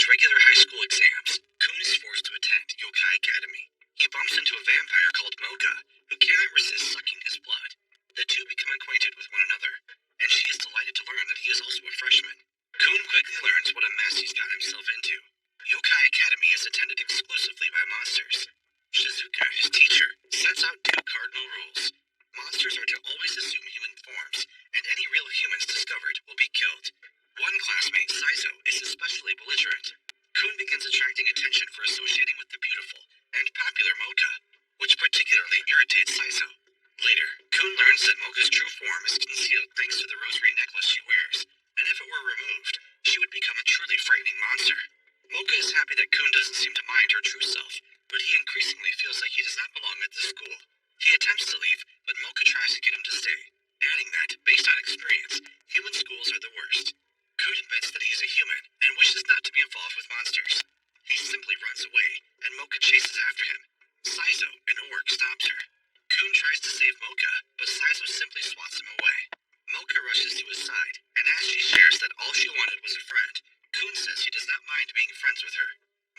his regular high school exams, Kun is forced to attend Yokai Academy. He bumps into a vampire called Mocha, who cannot resist sucking his blood. The two become acquainted with one another, and she is delighted to learn that he is also a freshman. Kun quickly learns what a mess he's gotten himself into. Yokai Academy is attended exclusively by monsters. Shizuka, his teacher, sets out two cardinal rules. Monsters are to always assume human forms, and any real humans discovered will be killed. One classmate, Saizo, is especially belligerent. Kun begins attracting attention for associating with the beautiful and popular Mocha, which particularly irritates Saizo. Later, Kun learns that Mocha's true form is concealed thanks to the rosary necklace she wears, and if it were removed, she would become a truly frightening monster. Mocha is happy that Kun doesn't seem to mind her true self, but he increasingly feels like he does not belong at the school. He attempts to leave, but Mocha tries to get him to stay, adding that, based on experience, human schools are the worst. Kun admits that he is a human and wishes not to be involved with monsters. He simply runs away, and Mocha chases after him. Saizo, an orc, stops her. Kun tries to save Mocha, but Saizo simply swats him away. Mocha rushes to his side, and as she shares that all she wanted was a friend, Kun says he does not mind being friends with her.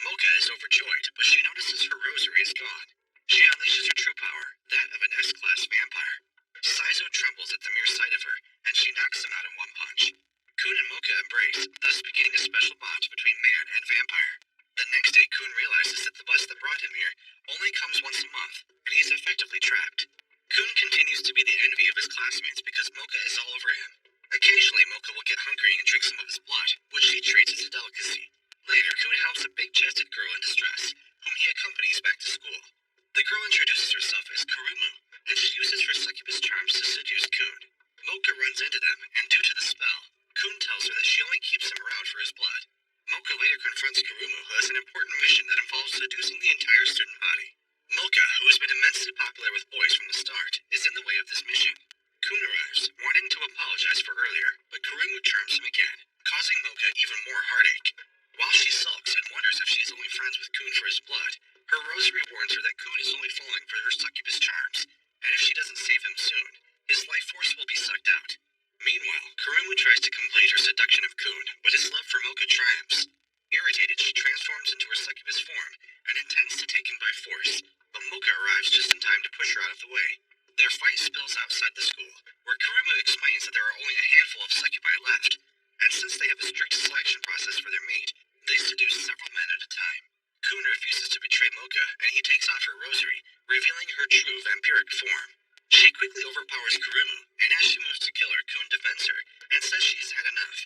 Mocha is overjoyed, but she notices her rosary is gone. She unleashes her true power, that of an S-class vampire. Saizo trembles at the mere sight of her, and she knocks him out in one punch. Kun and Mocha embrace, thus beginning a special bond between man and vampire. The next day, Kun realizes that the bus that brought him here only comes once a month, and he is effectively trapped. Kun continues to be the envy of his classmates because Mocha is all over him. Occasionally, Mocha will get hungry and drink some of his blood, which she treats as a delicacy. Later, Kun helps a big-chested girl in distress, whom he accompanies back to school. The girl introduces herself as Kurumu, and she uses her succubus charms to seduce Kun. Mocha runs into them, and due to the spell, Kun tells her that she only keeps him around for his blood. Mocha later confronts Kurumu, who has an important mission that involves seducing the entire student body. Mocha, who has been immensely popular with boys from the start, is in the way of this mission. Kun arrives, wanting to apologize for earlier, but Kurumu charms him again, causing Mocha even more heartache. While she sulks and wonders if she is only friends with Kun for his blood, her rosary warns her that Kun is only falling for her succubus charms, and if she doesn't save him soon, his life force will be sucked out. Meanwhile, Kurumu tries to complete her seduction of Kun, but his love for Mocha triumphs. Irritated, she transforms into her succubus form and intends to take him by force, but Mocha arrives just in time to push her out of the way. Their fight spills outside the school, where Kurumu explains that there are only a handful of succubi left, and since they have a strict selection process for their mate, they seduce several men at a time. Kun refuses to betray Mocha, and he takes off her rosary, revealing her true vampiric form. She quickly overpowers Kurumu, and as she moves to kill her, Kun defends her, and says she has had enough.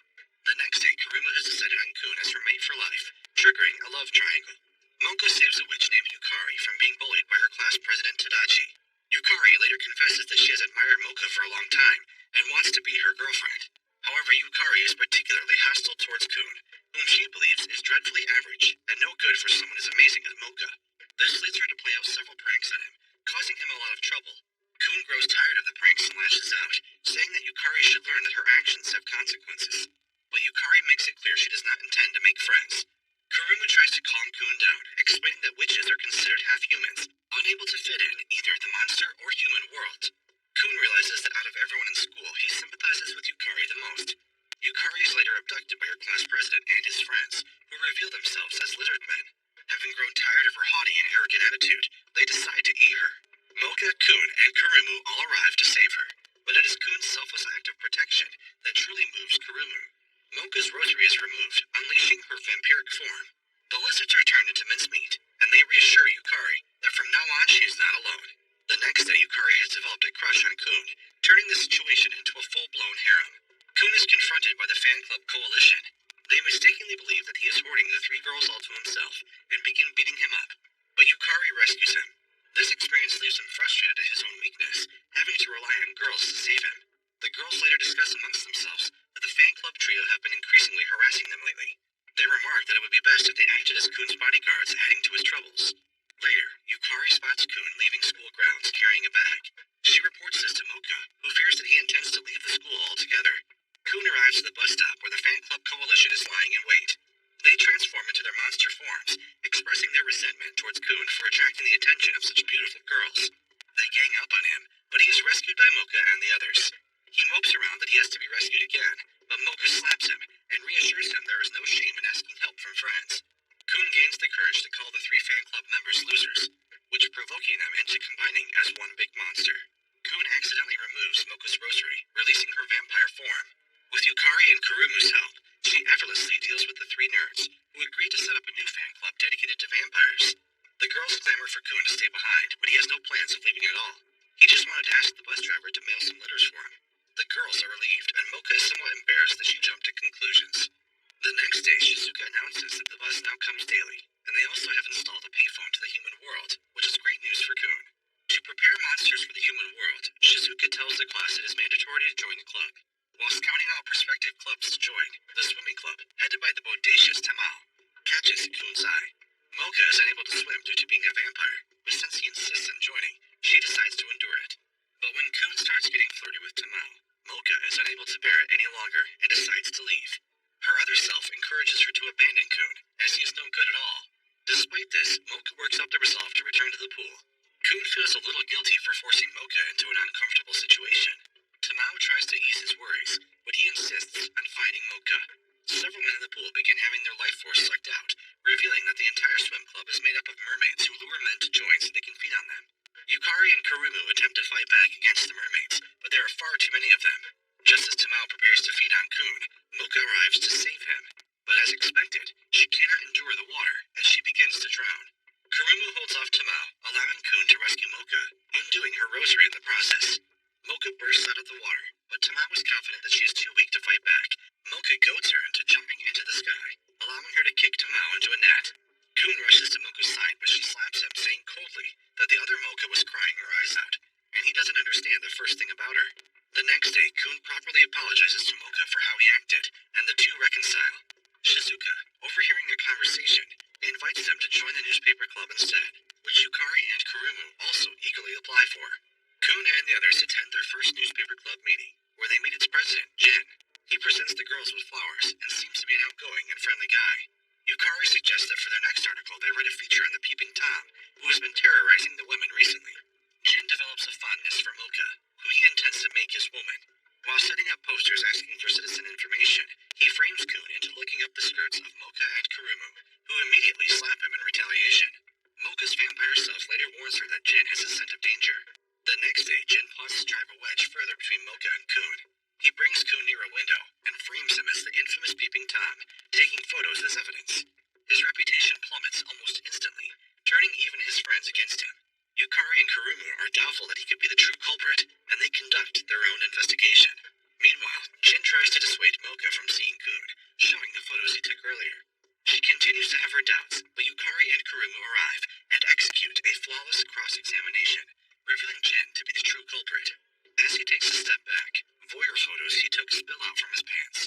The next day, Kurumu has decided on Kun as her mate for life, triggering a love triangle. Mocha saves a witch named Yukari from being bullied by her class president Tadachi. Yukari later confesses that she has admired Mocha for a long time, and wants to be her girlfriend. However, Yukari is particularly hostile towards Kun, whom she believes is dreadfully average, and no good for someone as amazing as Mocha. This leads her to play out several pranks on him, causing him a lot of trouble. Kun grows tired of the pranks and lashes out, saying that Yukari should learn that her actions have consequences. But Yukari makes it clear she does not intend to make friends. Kurumu tries to calm Kun down, explaining that witches are considered half-humans, unable to fit in either the monster or human world. Kun realizes that out of everyone in school, he sympathizes with Yukari the most. Yukari is later abducted by her class president and his friends, who reveal themselves as lizard men. Having grown tired of her haughty and arrogant attitude, they decide to eat her. Mocha, Kun, and Kurumu all arrive to save her, but it is Kun's selfless act of protection that truly moves Kurumu. Mocha's rosary is removed, unleashing her vampiric form. The lizards are turned into mincemeat, and they reassure Yukari that from now on she is not alone. The next day, Yukari has developed a crush on Kun, turning the situation into a full-blown harem. Kun is confronted by the fan club coalition. They mistakenly believe that he is hoarding the three girls all to himself, and begin beating him up. But Yukari rescues him. This experience leaves him frustrated at his own weakness, having to rely on girls to save him. The girls later discuss amongst themselves that the fan club trio have been increasingly harassing them lately. They remark that it would be best if they acted as Kun's bodyguards, adding to his troubles. Later, Yukari spots Kun leaving school grounds carrying a bag. She reports this to Mocha, who fears that he intends to leave the school altogether. Kun arrives at the bus stop where the fan club coalition is lying in wait. They transform into their monster forms, expressing their resentment towards Kun for attracting the attention of such beautiful girls. They gang up on him, but he is rescued by Mocha and the others. He mopes around that he has to be rescued again, but Mocha slaps him and reassures him there is no shame in asking help from friends. members losers, which provoking them into combining as one big monster. Kun accidentally removes Mocha's rosary, releasing her vampire form. With Yukari and Kurumu's help, she effortlessly deals with the three nerds, who agree to set up a new fan club dedicated to vampires. The girls clamor for Kun to stay behind, but he has no plans of leaving at all. He just wanted to ask the bus driver to mail some letters for him. The girls are relieved, and Mocha is somewhat embarrassed that she jumped to conclusions. The next day, Shizuka announces that the bus now comes daily, and they also have installed a payphone to the human world, which is great news for Kun. To prepare monsters for the human world, Shizuka tells the class it is mandatory to join the club. While scouting out prospective clubs to join, the swimming club, headed by the bodacious Tamao, catches Kun's eye. Mocha is unable to swim due to being a vampire, but since he insists on joining, she decides to endure it. But when Kun starts getting flirty with Tamao, Mocha is unable to bear it any longer and decides to leave. Her other self encourages her to abandon Kun, as he is no good at all. Despite this, Mocha works up the resolve to return to the pool. Kun feels a little guilty for forcing Mocha into an uncomfortable situation. Tamao tries to ease his worries, but he insists on fighting Mocha. Several men in the pool begin having their life force sucked out, revealing that the entire swim club is made up of mermaids who lure men to join so they can feed on them. Yukari and Kurumu attempt to fight back against the mermaids, but there are far too many of them. Just as Tamao prepares to feed on Kun, Mocha arrives to save him. But as expected, she cannot endure the water, as she begins to drown. Kurumu holds off Tamao, allowing Kun to rescue Mocha, undoing her rosary in the process. Mocha bursts out of the water, but Tamao is confident that she is too weak to fight back. Mocha goads her into jumping into the sky, allowing her to kick Tamao into a net. Kun rushes to Mocha's side, but she slaps him, saying coldly that the other Mocha was crying her eyes out, and he doesn't understand the first thing about her. The next day, Kun properly apologizes to Mocha for how he acted, and the two reconcile. Shizuka, overhearing their conversation, invites them to join the newspaper club instead, which Yukari and Kurumu also eagerly apply for. Kun and the others attend their first newspaper club meeting, where they meet its president, Jin. He presents the girls with flowers, and seems to be an outgoing and friendly guy. Yukari suggests that for their next article they write a feature on the peeping Tom, who has been terrorizing the women recently. Jin develops a fondness for Mocha, who he intends to make his woman. While setting up posters asking for citizen information, he frames Kun into looking up the skirts of Mocha and Kurumu, who immediately slap him in retaliation. Mocha's vampire self later warns her that Jin has a scent of danger. The next day, Jin plots to drive a wedge further between Mocha and Kun. He brings Kun near a window and frames him as the infamous peeping Tom, taking photos as evidence. His reputation plummets almost instantly, turning even his friends against him. Yukari and Kurumu are doubtful that he could be the true culprit, and they conduct their own investigation. Meanwhile, Jin tries to dissuade Mocha from seeing Kun, showing the photos he took earlier. She continues to have her doubts, but Yukari and Kurumu arrive and execute a flawless cross-examination, revealing Jin to be the true culprit. As he takes a step back, voyeur photos he took spill out from his pants.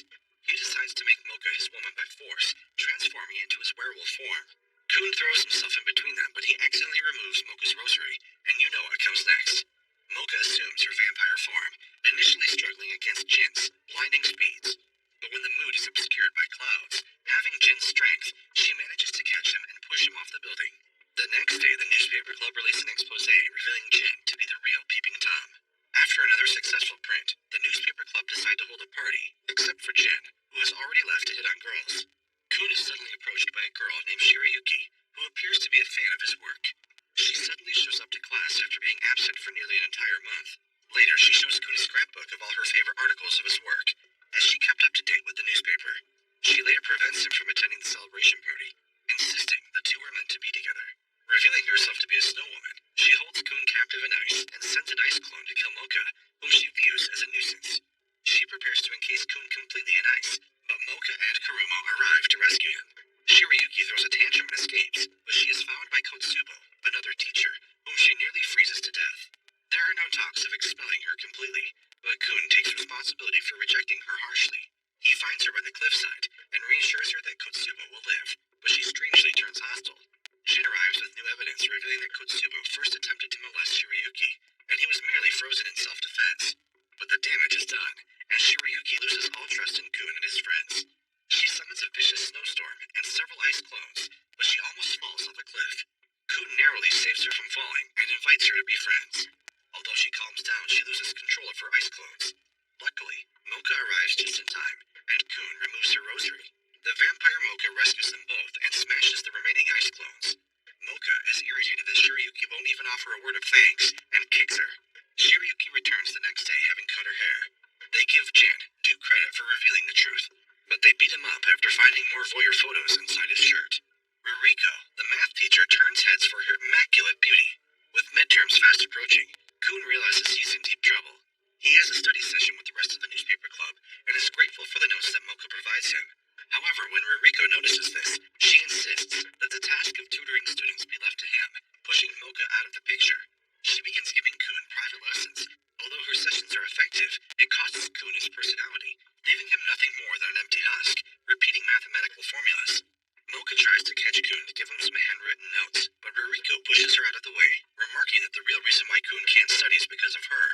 He decides to make Mocha his woman by force, transforming into his werewolf form. Kun throws himself in between them, but he accidentally removes Mocha's rosary, and you know what comes next. Mocha assumes her vampire form, initially struggling against Jin's blinding speeds. But when the mood is obscured by clouds, having Jin's strength, she manages to catch him and push him off the building. The next day, the newspaper club released an expose revealing Jin to be the real Peeping Tom. After another successful print, the newspaper club decide to hold a party, except for Jin, who has already left to hit on girls. Kun is suddenly approached by a girl named Shirayuki, who appears to be a fan of his work. She suddenly shows up to class after being absent for nearly an entire month. Later, she shows Kun a scrapbook of all her favorite articles of his work, as she kept up to date with the newspaper. She later prevents him from attending the celebration party, insisting the two were meant to be together. Revealing herself to be a snow woman, she holds Kun captive in ice and sends an ice clone to kill Mocha, whom she views as a nuisance. She prepares to encase Kun completely in ice, but Mocha and Kurumu arrive to rescue him. Shirayuki throws a tantrum and escapes, but she is found by Kotsubo, another teacher, whom she nearly freezes to death. There are no talks of expelling her completely, but Kun takes responsibility for rejecting her harshly. He finds her by the cliffside and reassures her that Kotsubo will live, but she strangely turns hostile. Jin arrives with new evidence revealing that Kotsubo first attempted to molest Shirayuki, and he was merely frozen in self-defense. But the damage is done, and Shirayuki loses all trust in Kun and his friends. She summons a vicious snowstorm and several ice clones, but she almost falls off a cliff. Kun narrowly saves her from falling and invites her to be friends. Although she calms down, she loses control of her ice clones. Luckily, Mocha arrives just in time, and Kun removes her rosary. The vampire Mocha rescues them both and smashes the remaining ice clones. Mocha is Shirayuki won't even offer a word of thanks and kicks her. Shirayuki returns the next day having cut her hair. They give Jin due credit for revealing the truth, but they beat him up after finding more voyeur photos inside his shirt. Ruriko, the math teacher, turns heads for her immaculate beauty. With midterms fast approaching, Kun realizes he's in deep trouble. He has a study session with the rest of the newspaper club and is grateful for the notes that Mocha provides him. However, when Ruriko notices this, she insists that the task of tutoring students be left to him, pushing Mocha out of the picture. She begins giving Kun private lessons. Although her sessions are effective, it costs Kun his personality, leaving him nothing more than an empty husk, repeating mathematical formulas. Mocha tries to catch Kun to give him some handwritten notes, but Ruriko pushes her out of the way, remarking that the real reason why Kun can't study is because of her.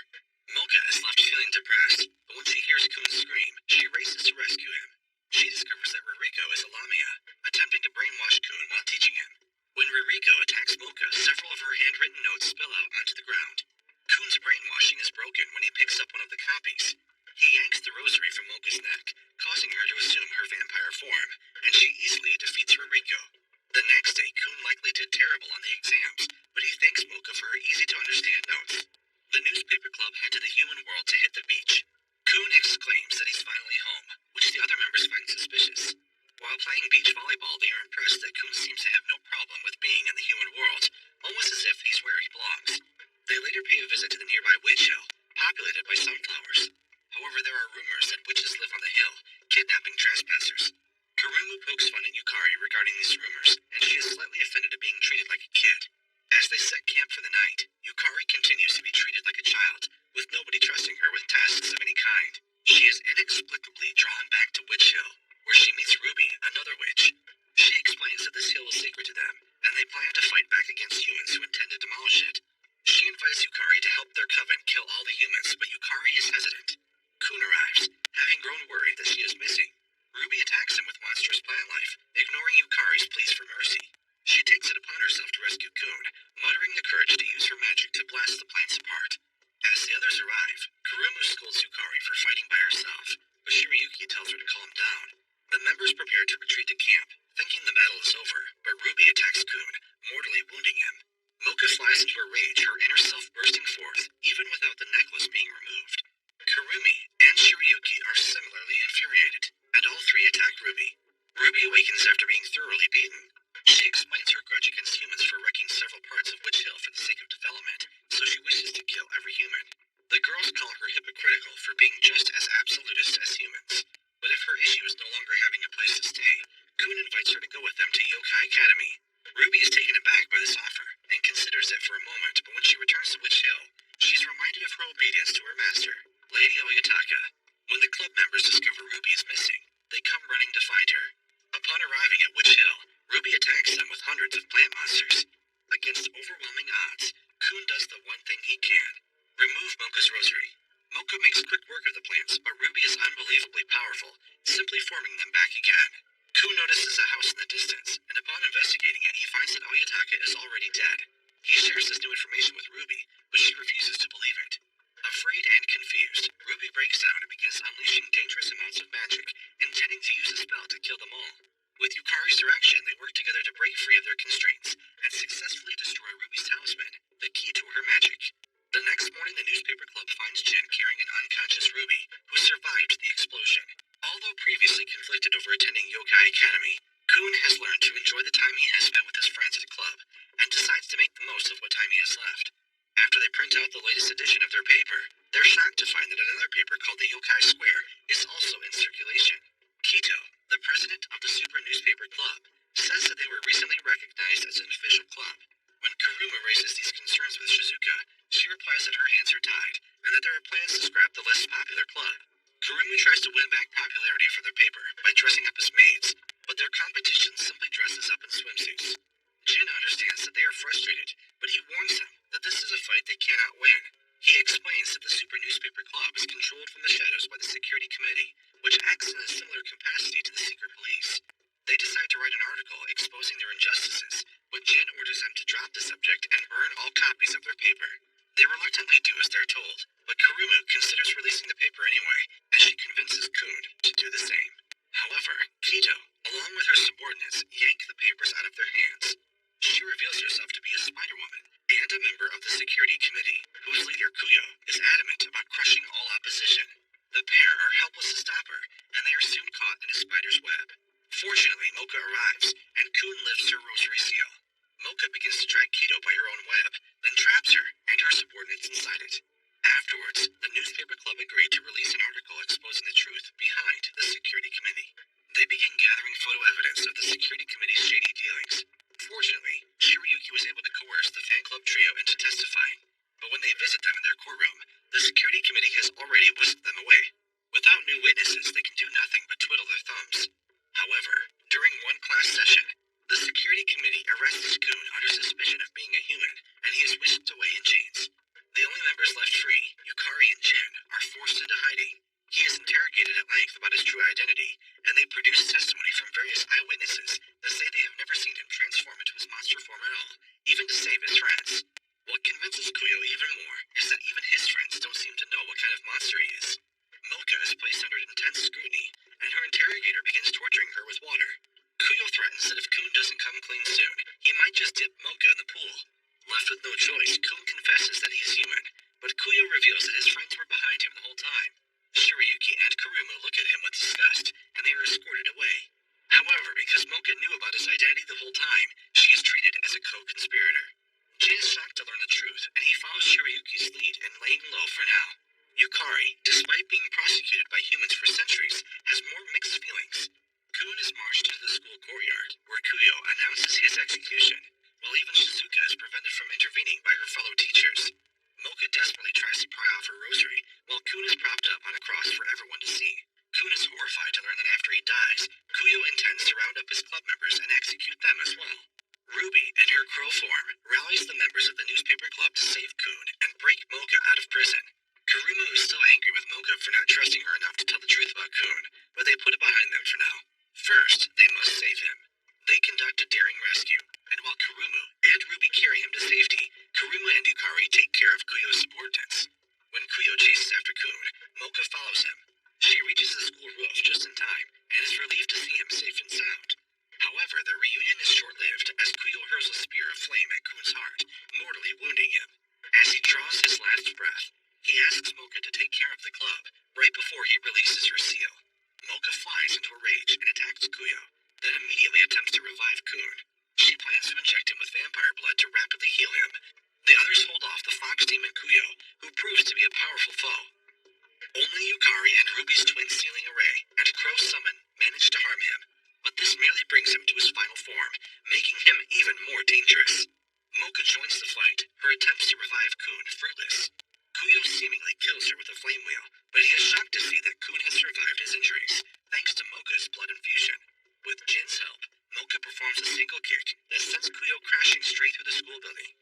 Mocha is left feeling depressed, but when she hears Kun scream, she races to rescue him. She discovers that Ruriko is a Lamia, attempting to brainwash Kun while teaching him. When Ruriko attacks Mocha, several of her handwritten notes spill out onto the ground. Kun's brainwashing is broken when he picks up one of the copies. He yanks the rosary from Mocha's neck, causing her to assume her vampire form, and she easily defeats Ruriko. The next day, Kun likely did terrible on the exams, but he thanks Mocha for her easy-to-understand notes. The newspaper club head to the human world to hit the beach. Kun exclaims that he's finally home, which the other members find suspicious. While playing beach volleyball, they are impressed that Kun seems to have no problem with being in the human world, almost as if he's where he belongs. They later pay a visit to the nearby witch hill, populated by sunflowers. However, there are rumors that witches live on the hill, kidnapping trespassers. Kurumu pokes fun at Yukari regarding these rumors, and she is slightly offended at being treated like a kid. As they set camp for the night, Yukari continues to be treated like a child, with nobody trusting her with tasks of any kind. She is inexplicably drawn back to Witch Hill, where she meets Ruby, another witch. She explains that this hill is sacred to them, and they plan to fight back against humans who intend to demolish it. She invites Yukari to help their coven kill all the humans, but Yukari is hesitant. Kun arrives, having grown worried that she is missing. Ruby attacks him with monstrous plant life, ignoring Yukari's pleas for mercy. She takes it upon herself to rescue Kun, muttering the courage to use her magic to blast the plants apart. As the others arrive, Kurumu scolds Yukari for fighting by herself, but Shirayuki tells her to calm down. The members prepare to retreat to camp, thinking the battle is over, but Ruby attacks Kun, mortally wounding him. Mocha flies into a rage, her inner self bursting forth, even without the necklace being removed. Kurumi and Shirayuki are similarly infuriated, and all three attack Ruby. Ruby awakens after being thoroughly beaten. She explains her grudge against humans for wrecking several parts of Witch Hill for the sake of development, so she wishes to kill every human. The girls call her hypocritical for being just as absolutist as humans. But if her issue is no longer having a place to stay, Kun invites her to go with them to Yokai Academy. Ruby is taken aback by this offer, and considers it for a moment, but when she returns to Witch Hill, she's reminded of her obedience to her master, Lady Oyataka. When the club members discover Ruby is missing, they come running to find her. Upon arriving at Witch Hill, Ruby attacks them with hundreds of plant monsters. Against overwhelming odds, Kun does the one thing he can: remove Mocha's rosary. Mocha makes quick work of the plants, but Ruby is unbelievably powerful, simply forming them back again. Kun notices a house in the distance, and upon investigating it, he finds that Oyataka is already dead. He shares this new information with Ruby, but she refuses to believe it. Afraid and confused, Ruby breaks down and begins unleashing dangerous amounts of magic, intending to use a spell to kill them all. With Yukari's direction, they work together to break free of their constraints and successfully destroy Ruby's talisman, the key to her magic. The next morning, the newspaper club finds Jin carrying an unconscious Ruby, who survived the explosion. Although previously conflicted over attending Yokai Academy, Kun has learned to enjoy the time he has spent with his friends at the club, and decides to make the most of what time he has left. After they print out the latest edition of their paper, they're shocked to find that another paper called the Yokai Square is also in circulation. Kito, the president of the Super Newspaper Club, says that they were recently recognized as an official club. When Kuruma raises these concerns with Shizuka, she replies that her hands are tied, and that there are plans to scrap the less popular club. Kuruma tries to win back popularity for their paper by dressing up as maids, but their competition simply dresses up in swimsuits. Jin understands that they are frustrated, but he warns them that this is a fight they cannot win. He explains that the Super Newspaper Club is controlled from the shadows by the Security Committee, which acts in a similar capacity to the secret police. They decide to write an article exposing their injustices, but Jin orders them to drop the subject and burn all copies of their paper. They reluctantly do as they're told, but Kurumu considers releasing the paper anyway, as she convinces Kun to do the same. However, Kito, along with her subordinates, yank the papers out of their hands. She reveals herself to be a spy Spider-Woman, and a member of the security committee, whose leader Kuyo is adamant about crushing all opposition. The pair are helpless to stop her, and they are soon caught in a spider's web. Fortunately, Mocha arrives, and Kun lifts her rosary seal. Mocha begins to drag Kato by her own web, then traps her and her subordinates inside it. Afterwards, the newspaper club agreed to release an article exposing the truth behind the security committee. They begin gathering photo evidence of the security committee's shady dealings. Fortunately, Shirayuki was able to coerce the fan club trio into testifying. But when they visit them in their courtroom, the security committee has already whisked them away. Without new witnesses, they can do nothing but twiddle their thumbs. However, during one class session, the security committee arrests Kun under suspicion of being a human, and he is whisked away in chains. The only members left free, Yukari and Jin, are forced into hiding. He is interrogated at length about his true identity, and they produce testimony from various eyewitnesses that say they have never seen him transform into his monster form at all, even to save his friends. What convinces Kuyo even more is that even his friends don't seem to know what kind of monster he is. Mocha is placed under intense scrutiny, and her interrogator begins torturing her with water. Kuyo threatens that if Kun doesn't come clean soon, he might just dip Mocha in the pool. Left with no choice, Kun confesses that he is human, but Kuyo reveals that his friends were behind him the whole time. Shirayuki and Kurumu look at him with disgust, and they are escorted away. However, because Mocha knew about his identity the whole time, she is treated as a co-conspirator. Jin is shocked to learn the truth, and he follows Shirayuki's lead in laying low for now. Yukari, despite being prosecuted by humans for centuries, has more mixed feelings. Kun is marched into the school courtyard, where Kuyo announces his execution, while even Shizuka is prevented from intervening by her fellow teachers. Mocha desperately tries to pry off her rosary, while Kun is propped up on a cross for everyone to see. Kun is horrified to learn that after he dies, Kuyo intends to round up his club members and execute them as well. Ruby, in her crow form, rallies the members of the newspaper club to save Kun and break Mocha out of prison. Kurumu is still angry with Mocha for not trusting her enough to tell the truth about Kun, but they put it behind them for now. First, they must save him. They conduct a daring rescue, and while Kurumu and Ruby carry him to safety, Kurumu and Yukari take care of Kuyo's subordinates. When Kuyo chases after Kun, Mocha follows him. She reaches the school roof just in time, and is relieved to see him safe and sound. However, their reunion is short-lived as Kuyo hurls a spear of flame at Kun's heart, mortally wounding him. As he draws his last breath, he asks Mocha to take care of the club, right before he releases her seal. Mocha flies into a rage and attacks Kuyo, then immediately attempts to revive Kun. She plans to inject him with vampire blood to rapidly heal him. The others hold off the fox demon Kuyo, who proves to be a powerful foe. Only Yukari and Ruby's twin sealing array and Crow summon manage to harm him, but this merely brings him to his final form, making him even more dangerous. Mocha joins the fight, her attempts to revive Kun fruitless. Kuyo seemingly kills her with a flame wheel, but he is shocked to see that Kun has survived his injuries, thanks to Mocha's blood infusion. With Jin's help, Mocha performs a single kick that sends Kuyo crashing straight through the school building.